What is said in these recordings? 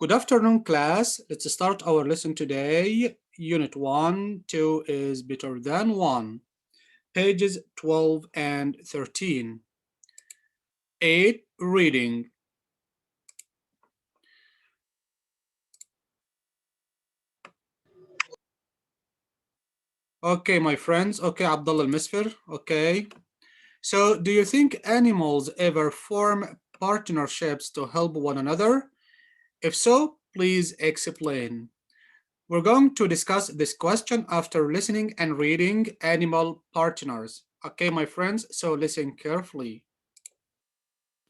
Good afternoon, class. Let's start our lesson today. Unit 1, 2 is better than 1. Pages 12 and 13. 8. Reading. Okay, my friends. Okay, Abdullah al-Misfir. Okay. So, do you think animals ever form partnerships to help one another? If so, please explain. We're going to discuss this question after listening and reading Animal Partners. Okay, my friends, so listen carefully.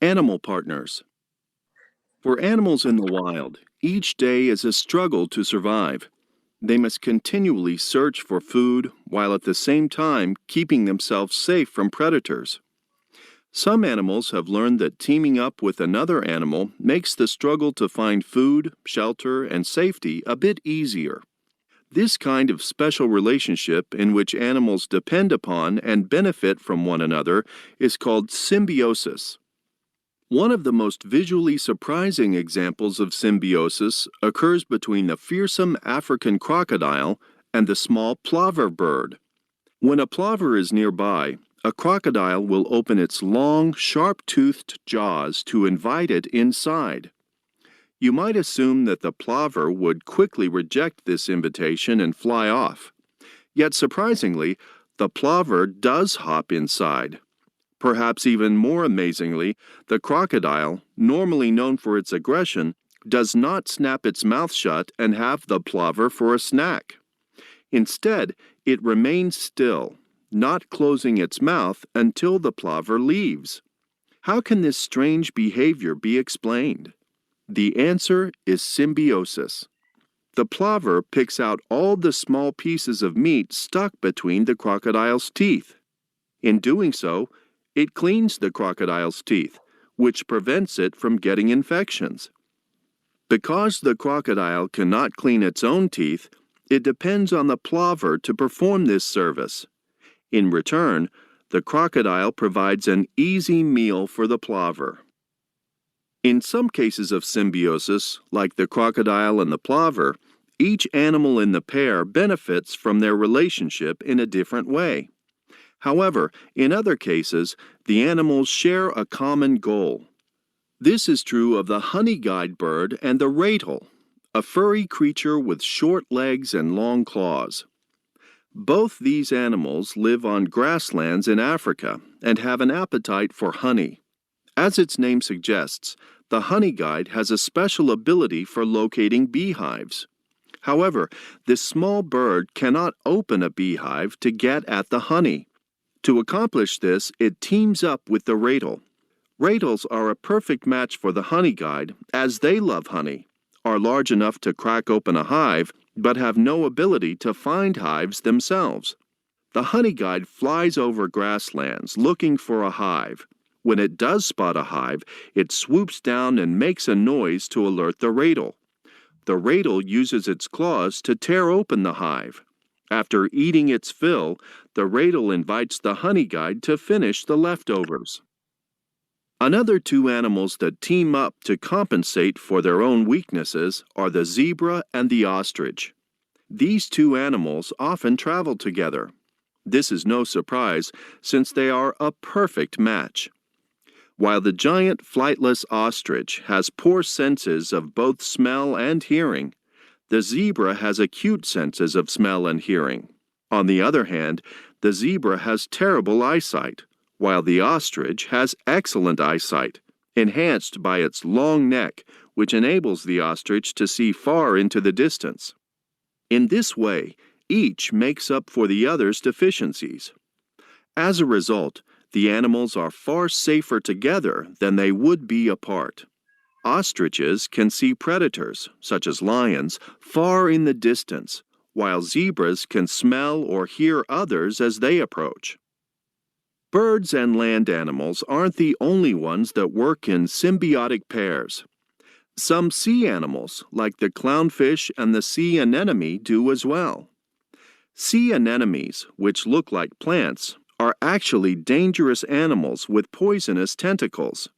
Animal partners. For animals in the wild, each day is a struggle to survive. They must continually search for food while at the same time keeping themselves safe from predators. Some animals have learned that teaming up with another animal makes the struggle to find food, shelter, and safety a bit easier. This kind of special relationship in which animals depend upon and benefit from one another is called symbiosis. One of the most visually surprising examples of symbiosis occurs between the fearsome African crocodile and the small plover bird. When a plover is nearby, a crocodile will open its long, sharp-toothed jaws to invite it inside. You might assume that the plover would quickly reject this invitation and fly off. Yet surprisingly, the plover does hop inside. Perhaps even more amazingly, the crocodile, normally known for its aggression, does not snap its mouth shut and have the plover for a snack. Instead, it remains still, not closing its mouth until the plover leaves. How can this strange behavior be explained? The answer is symbiosis. The plover picks out all the small pieces of meat stuck between the crocodile's teeth. In doing so, it cleans the crocodile's teeth, which prevents it from getting infections. Because the crocodile cannot clean its own teeth, it depends on the plover to perform this service. In return, the crocodile provides an easy meal for the plover. In some cases of symbiosis, like the crocodile and the plover, each animal in the pair benefits from their relationship in a different way. However, in other cases, the animals share a common goal. This is true of the honey-guide bird and the ratel, a furry creature with short legs and long claws. Both these animals live on grasslands in Africa and have an appetite for honey. As its name suggests, the honey-guide has a special ability for locating beehives. However, this small bird cannot open a beehive to get at the honey. To accomplish this, it teams up with the ratel. Ratels are a perfect match for the honey guide, as they love honey, are large enough to crack open a hive, but have no ability to find hives themselves. The honey guide flies over grasslands looking for a hive. When it does spot a hive, it swoops down and makes a noise to alert the ratel. The ratel uses its claws to tear open the hive. After eating its fill, the ratel invites the honey guide to finish the leftovers. Another two animals that team up to compensate for their own weaknesses are the zebra and the ostrich. These two animals often travel together. This is no surprise, since they are a perfect match. While the giant flightless ostrich has poor senses of both smell and hearing, the zebra has acute senses of smell and hearing. On the other hand, the zebra has terrible eyesight, while the ostrich has excellent eyesight, enhanced by its long neck, which enables the ostrich to see far into the distance. In this way, each makes up for the other's deficiencies. As a result, the animals are far safer together than they would be apart. Ostriches can see predators, such as lions, far in the distance, while zebras can smell or hear others as they approach. Birds and land animals aren't the only ones that work in symbiotic pairs. Some sea animals, like the clownfish and the sea anemone, do as well. Sea anemones, which look like plants, are actually dangerous animals with poisonous tentacles.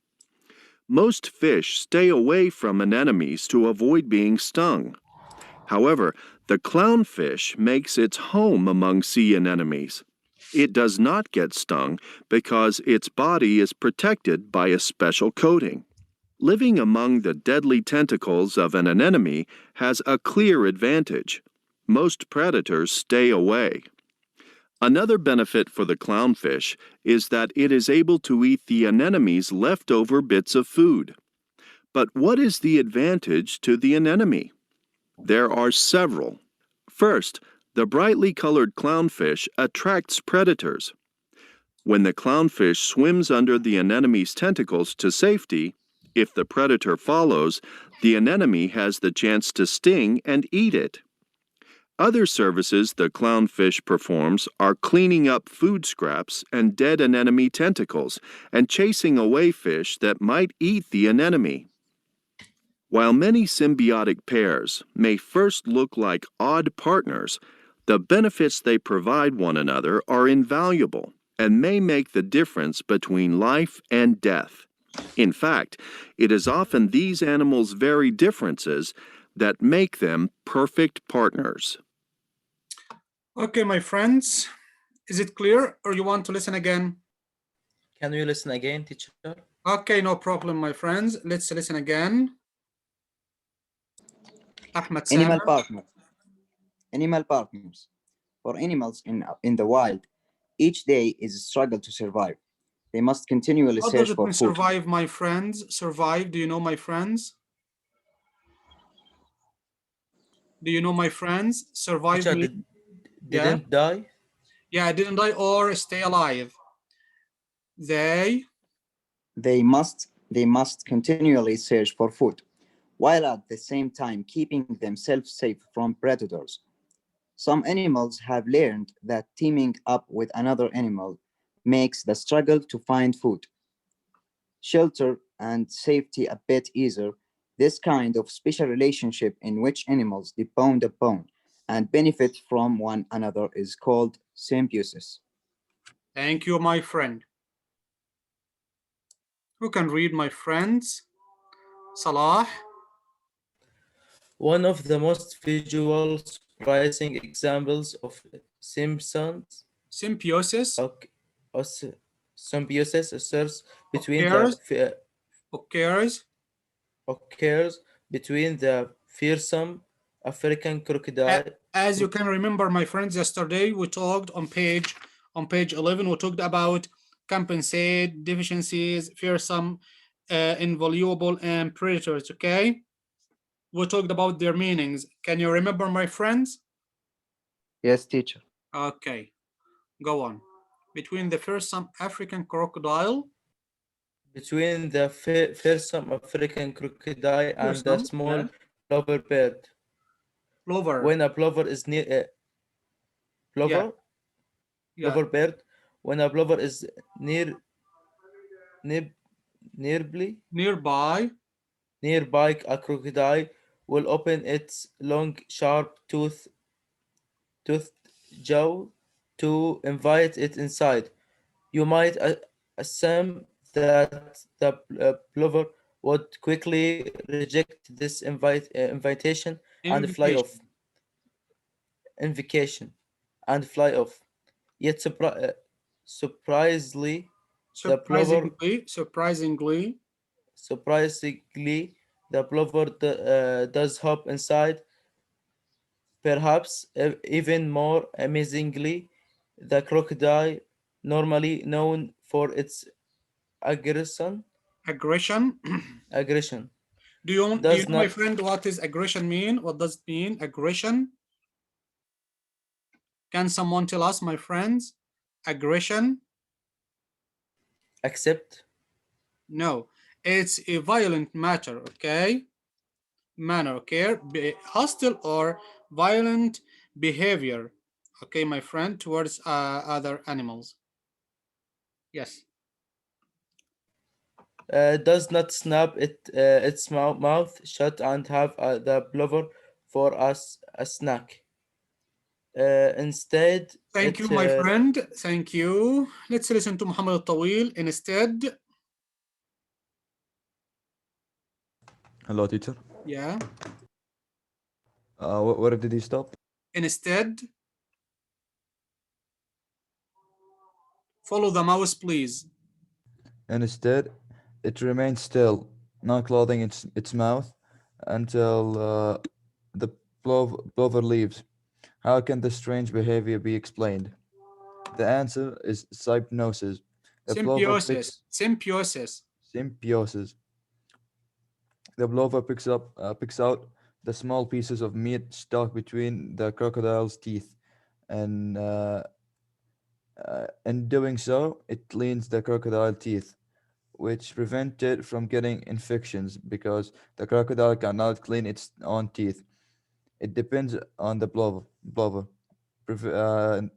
Most fish stay away from anemones to avoid being stung. However, the clownfish makes its home among sea anemones. It does not get stung because its body is protected by a special coating. Living among the deadly tentacles of an anemone has a clear advantage. Most predators stay away. Another benefit for the clownfish is that it is able to eat the anemone's leftover bits of food. But what is the advantage to the anemone? There are several. First, the brightly colored clownfish attracts predators. When the clownfish swims under the anemone's tentacles to safety, if the predator follows, the anemone has the chance to sting and eat it. Other services the clownfish performs are cleaning up food scraps and dead anemone tentacles and chasing away fish that might eat the anemone. While many symbiotic pairs may first look like odd partners, the benefits they provide one another are invaluable and may make the difference between life and death. In fact, it is often these animals' very differences that make them perfect partners. Okay, my friends, is it clear or you want to listen again? Can you listen again, teacher? Okay, no problem, my friends. Let's listen again. Ahmed Animal Sama. partners. Animal partners. For animals in the wild, each day is a struggle to survive. They must continually What does search it for mean, food. survive, my friends? Survive, do you know, my friends? Do you know, my friends? Survive Teacher, mean, yeah? didn't die? Yeah, didn't die or stay alive. They They must continually search for food, while at the same time keeping themselves safe from predators. Some animals have learned that teaming up with another animal makes the struggle to find food, shelter, and safety a bit easier. This kind of special relationship in which animals depend upon and benefit from one another is called symbiosis. Thank you, my friend. Who can read, my friends? Salah. One of the most visual, surprising examples of Simpsons Symbiosis oc- os- symbiosis occurs between occurs, occurs. occurs between the fearsome African crocodile. As you can remember, my friends, yesterday we talked on page 11. We talked about compensate, deficiencies, fearsome, invaluable, and predators. Okay, we talked about their meanings. Can you remember, my friends? Yes, teacher. Okay, go on. Between the fearsome African crocodile, Between the fearsome African crocodile and the fearsome, small yeah, plover bird. plover, When a plover is near yeah, plover yeah, plover bird, when a plover is near nearby nearby, nearby, a crocodile will open its long, sharp toothed jaw to invite it inside. You might assume that the plover would quickly reject this invitation and fly off. invitation, Invocation and fly off. Yet surprisingly, the plover surprisingly, surprisingly the plover does hop inside. Perhaps even more amazingly, the crocodile, normally known for its aggression, aggression. aggression, Do you does know, my not friend, what is aggression mean? What does it mean, aggression? Can someone tell us, my friends? Aggression? accept. No, it's a violent matter, okay? Manner, okay? Hostile or violent behavior, okay, my friend, towards other animals. Yes. Does not snap its mouth shut and have the plover for us a snack. Instead, Thank you, my friend. Thank you. Let's listen to Muhammad al-Tawil instead. Hello, teacher. Yeah. Where did he stop? Instead, follow the mouse, please. And instead, it remains still, not closing its mouth until the plover leaves. How can this strange behavior be explained? The answer is symbiosis. The plover Symbiosis. picks Symbiosis. symbiosis. The plover picks out the small pieces of meat stuck between the crocodile's teeth, and in doing so, it cleans the crocodile teeth, which prevent it from getting infections because the crocodile cannot clean its own teeth. It depends on the blubber. Preve- uh,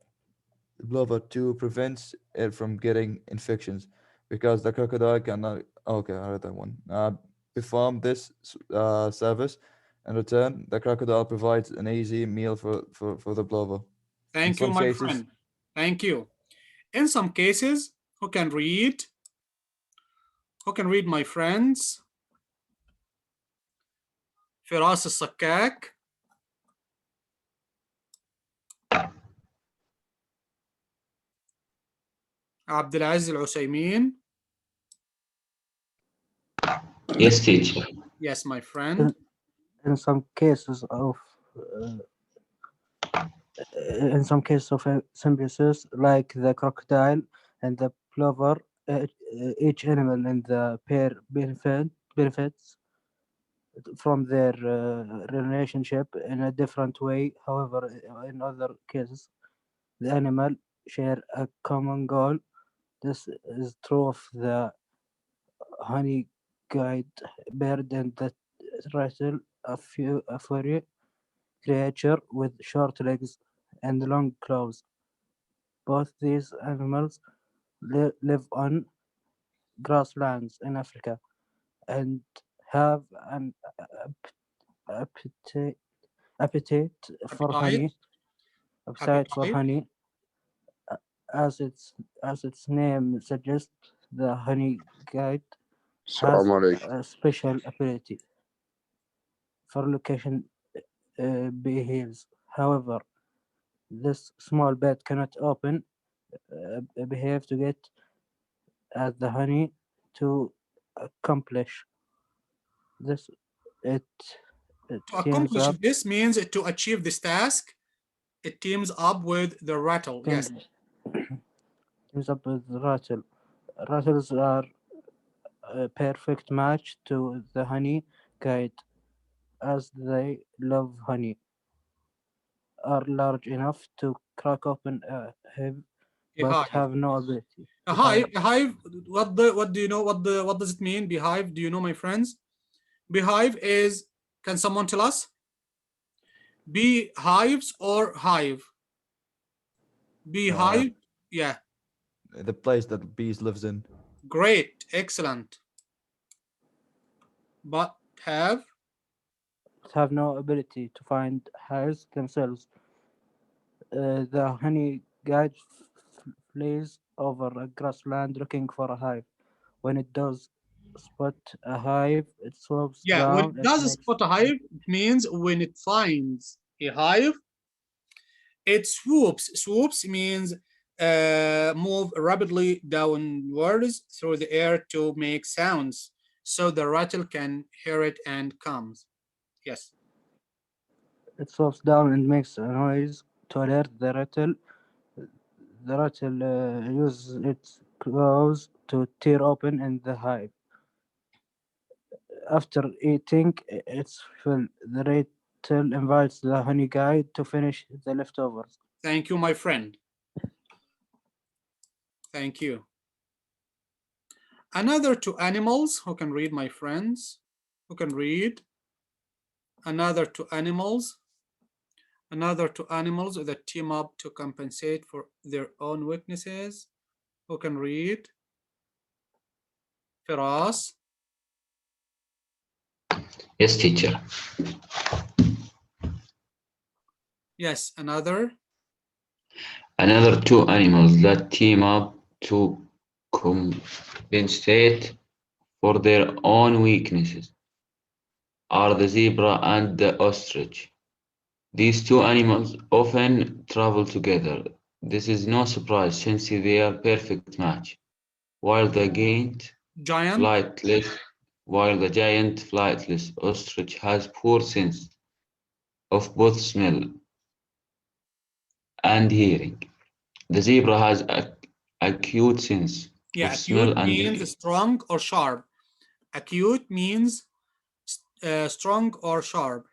Blubber too prevents it from getting infections because the crocodile cannot. Okay, I read that one. Perform this service. In return, the crocodile provides an easy meal for the blubber. In Thank you, some my cases, friend. Thank you. In some cases, who can read? Who can read, my friends? فراس الصكاك. عبد العزيز العسيمين. Yes, teacher. Yes, my friend. in some cases of symbiosis, like the crocodile and the plover, each animal in the pair benefits from their relationship in a different way. However, in other cases, the animal share a common goal. This is true of the honey guide bird and the turtle, a furry creature with short legs and long claws. Both these animals live on grasslands in Africa and have an appetite, appetite for Appetite. honey. Appetite for Appetite. honey, as its name suggests, the honey guide has Assalamu alaikum. a special ability for location behaves. However, this small bat cannot open behave to get at the honey to accomplish this. It, it To teams accomplish up this means to achieve this task, it teams up with the rattle. Yes. teams, teams up with rattle. Rattles are a perfect match to the honey guide as they love honey, are large enough to crack open a hive A but hive. have no ability A to find. hive. A hive. What do you know? What does it mean? Beehive. Do you know, my friends? Beehive is. Can someone tell us? Beehives or hive? uh, Beehive. Yeah. the place that bees lives in. Great. Excellent. But Have no ability to find hives themselves. The honey guide flees over a grassland looking for a hive. When it does spot a hive, it swoops yeah. When down. it It does makes spot a hive, it means when it finds a hive, it swoops. Swoops means move rapidly downwards through the air to make sounds, so the rattle can hear it and comes. Yes. it swoops down and makes a noise to alert the rattle. The rattle uses its claws to tear open in the hive. After eating its fill, the rattle invites the honey guide to finish the leftovers. Thank you, my friend. Thank you. Another two animals who can read, my friends. Who can read? Another two animals. Another two animals that team up to compensate for their own weaknesses. Who can read? Firas. Yes, teacher. Yes, another. Another two animals that team up to compensate for their own weaknesses. are the zebra and the ostrich. These two animals often travel together. This is no surprise since they are perfect match. While the giant Giant. flightless while the giant flightless ostrich has poor sense of both smell and hearing. The zebra has a acute sense Yeah, of smell acute and means strong or sharp. Acute means strong or sharp.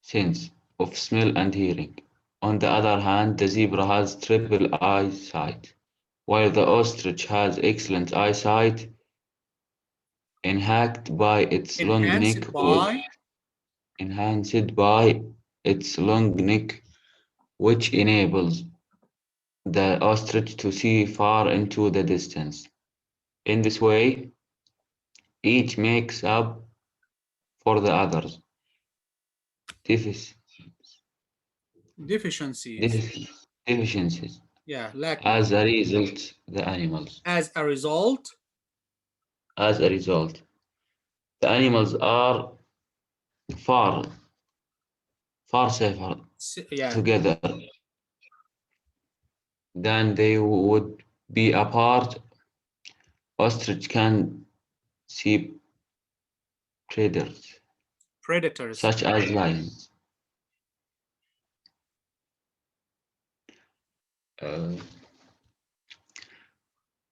sense of smell and hearing. On the other hand, the zebra has triple eyesight, while the ostrich has excellent eyesight, enhanced by its long neck, Enhanced by. enhanced by its long neck, which enables the ostrich to see far into the distance. In this way, each makes up for the other's defic- Deficiencies. deficiencies. Yeah, lackness. As a result, the animals. As a result, As a result, the animals are far, far safer yeah, together than they would be apart. Ostrich can see predators, predators. such as lions, uh,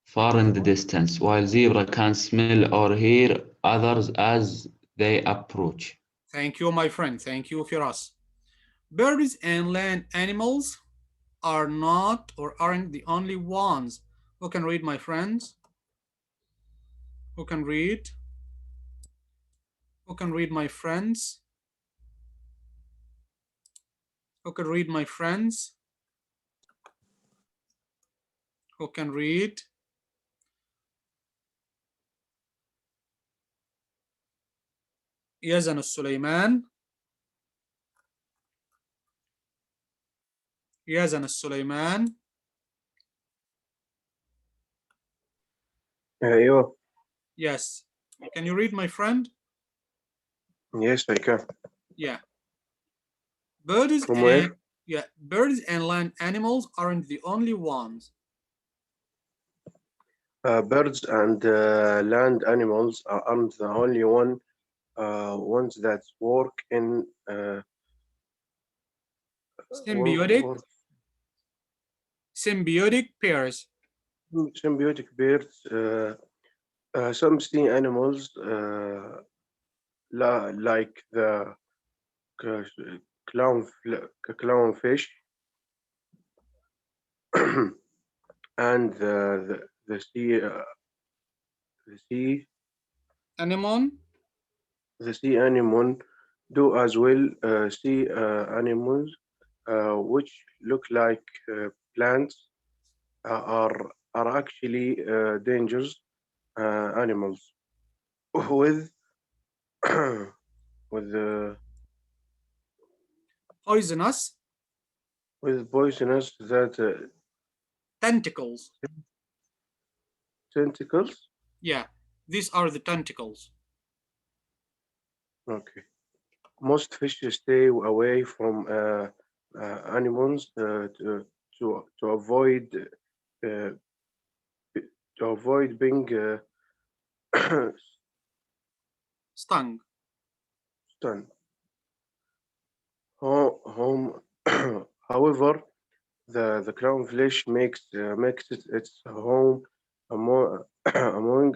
far in the distance, while zebra can smell or hear others as they approach. Thank you, my friend. Thank you, Firas. Birds and land animals are not or aren't the only ones. Who can read, my friends? Who can read? Who can read, my friends? Who can read, my friends? Who can read? يزن السليمان. يزن السليمان. أيوه. Yes. Can you read, my friend? Yes, I can. Yeah. Birds From and where? yeah, birds and land animals aren't the only ones. Birds and land animals aren't the only ones that work in Symbiotic work symbiotic pairs. symbiotic pairs. Some sea animals, like the c- clownfish, and the sea Anemone. the sea anemone do as well. Sea animals, which look like plants, are actually dangerous animals with with Poisonous poisonous that tentacles. tentacles. Yeah, these are the tentacles. Okay. Most fish stay away from animals to avoid uh, being Stung. stung. Home, however, the clownfish makes it its home among among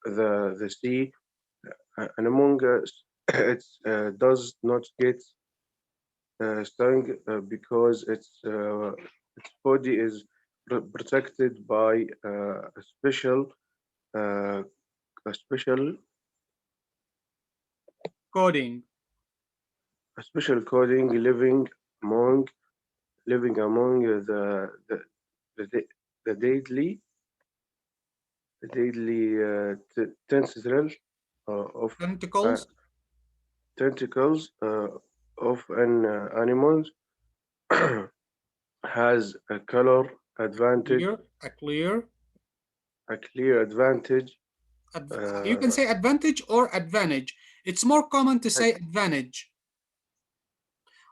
the sea, and among it does not get stung because its body is protected by uh, a Coding. special coding among living among the, the, the deadly tensile of uh, Tentacles. tentacles of an animal has a color advantage, Clear. A clear a clear advantage You can Uh, say advantage or advantage. It's more common to say advantage,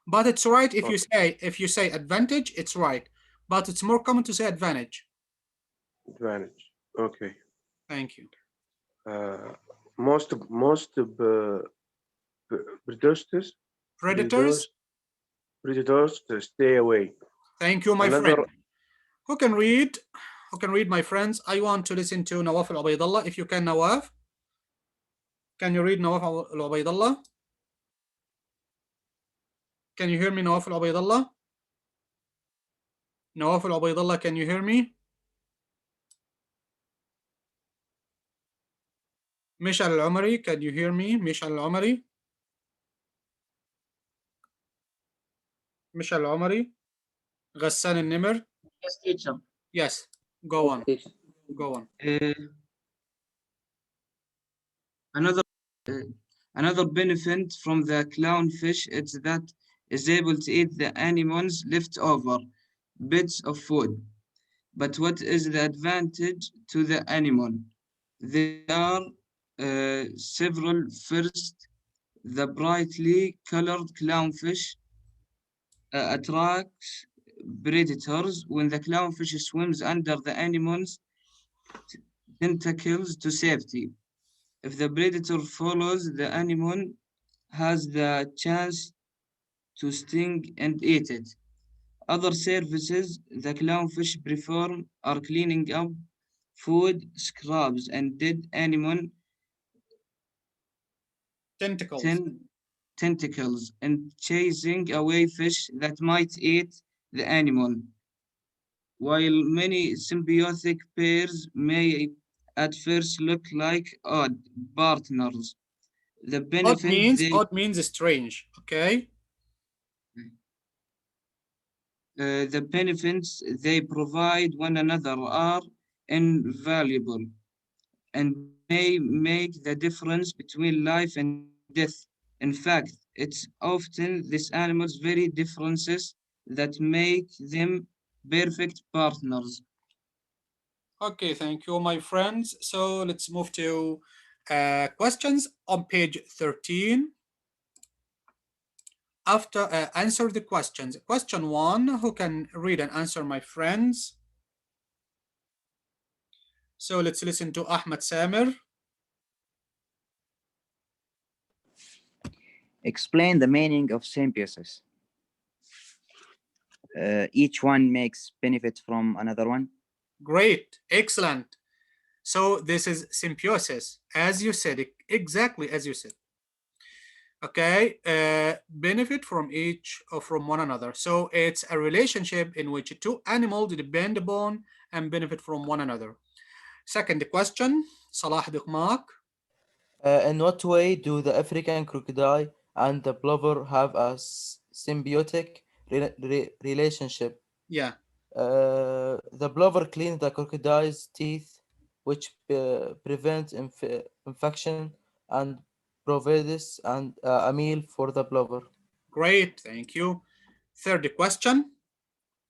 but it's right if okay, you say advantage, it's right. But it's more common to say advantage. advantage. Okay. Thank you. Uh, most predators predators Predators. predators to stay away. Thank you, my Another friend. Who can read? Who can read, my friends? I want to listen to Nawaf Al Ubaidallah. If you can, Nawaf, can you read Nawaf Al Ubaidallah? Can you hear me, Nawaf Al Ubaidallah? Nawaf Al Ubaidallah, can you hear me? Mishal Al Umari, can you hear me? Mishal Al Umari? Mishal Al Umari? Ghassan Al Nimr? Yes, teacher. Yes, go Yes, on. teacher. Go on. Another uh, another benefit from the clownfish is that is able to eat the animals leftover bits of food. But what is the advantage to the animal? There are several. First, the brightly colored clownfish attracts predators when the clownfish swims under the animal's tentacles to safety. If the predator follows, the animal has the chance to sting and eat it. Other services the clownfish perform are cleaning up food scraps and dead animal Tentacles. ten- tentacles and chasing away fish that might eat the animal. While many symbiotic pairs may at first look like odd partners, the benefit they Odd means strange. Okay. the benefits they provide one another are invaluable and may make the difference between life and death. In fact, it's often these animals' very differences that make them perfect partners. Okay, thank you, my friends. So let's move to questions on page 13. After answer the questions. Question one, who can read and answer, my friends? So let's listen to Ahmed Samir. Explain the meaning of symbiosis. Each one makes benefit from another one. Great, excellent. So this is symbiosis, as you said, exactly as you said. Okay, benefit from each or from one another. So it's a relationship in which two animals depend upon and benefit from one another. Second question, Salah Dukmak. In what way do the African crocodile and the plover have a symbiotic relationship? Yeah, The plover cleans the crocodile's teeth, which prevents infection and provides a meal for the plover. great, thank you. Third question,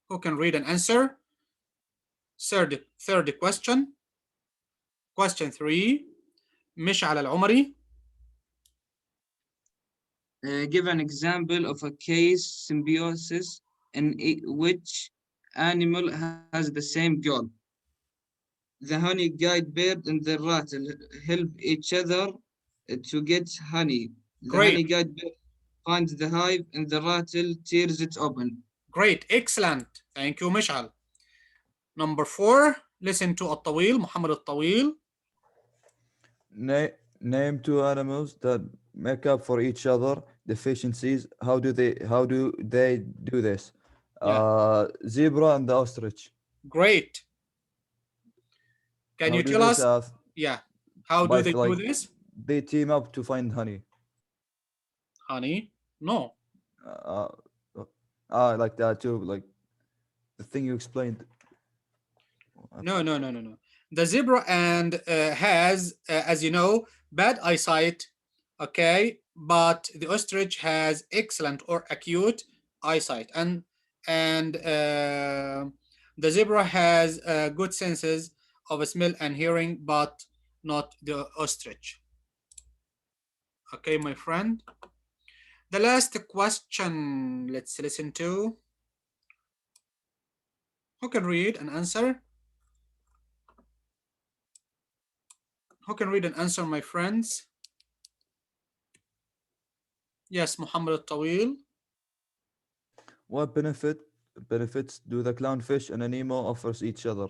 who can read and answer? Third question, question three, مشعل العمري. Give an example of a case symbiosis in which animal has the same goal. The honey guide bird and the rattle help each other to get honey. The Great, honey guide bird finds the hive and the rattle tears it open. great, excellent. Thank you, مشعل. Number four, listen to الطويل, محمد الطويل. Name two animals that make up for each other deficiencies. How do they do this? Yeah, Zebra and the ostrich. great. Can How you do tell this? us? Yeah, how do By they do like this? they team up to find honey. Honey? No. Uh, like that too. Like the thing you explained. No. The zebra and has, as you know, bad eyesight. Okay, but the ostrich has excellent or acute eyesight, and the zebra has good senses of smell and hearing, but not the ostrich. Okay, my friend. The last question let's listen to. Who can read and answer? Who can read and answer, my friends? Yes, Muhammad al-Tawil. What benefits do the clownfish and Nemo offers each other?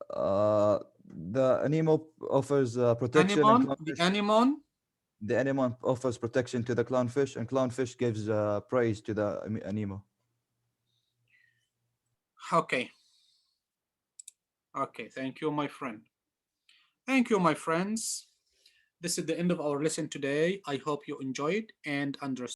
The Nemo offers protection, and The clownfish. anemone. The anemone offers protection to the clownfish, and clownfish gives praise to the Nemo. Okay. Okay, thank you, my friend. Thank you, my friends. This is the end of our lesson today. I hope you enjoyed and understood.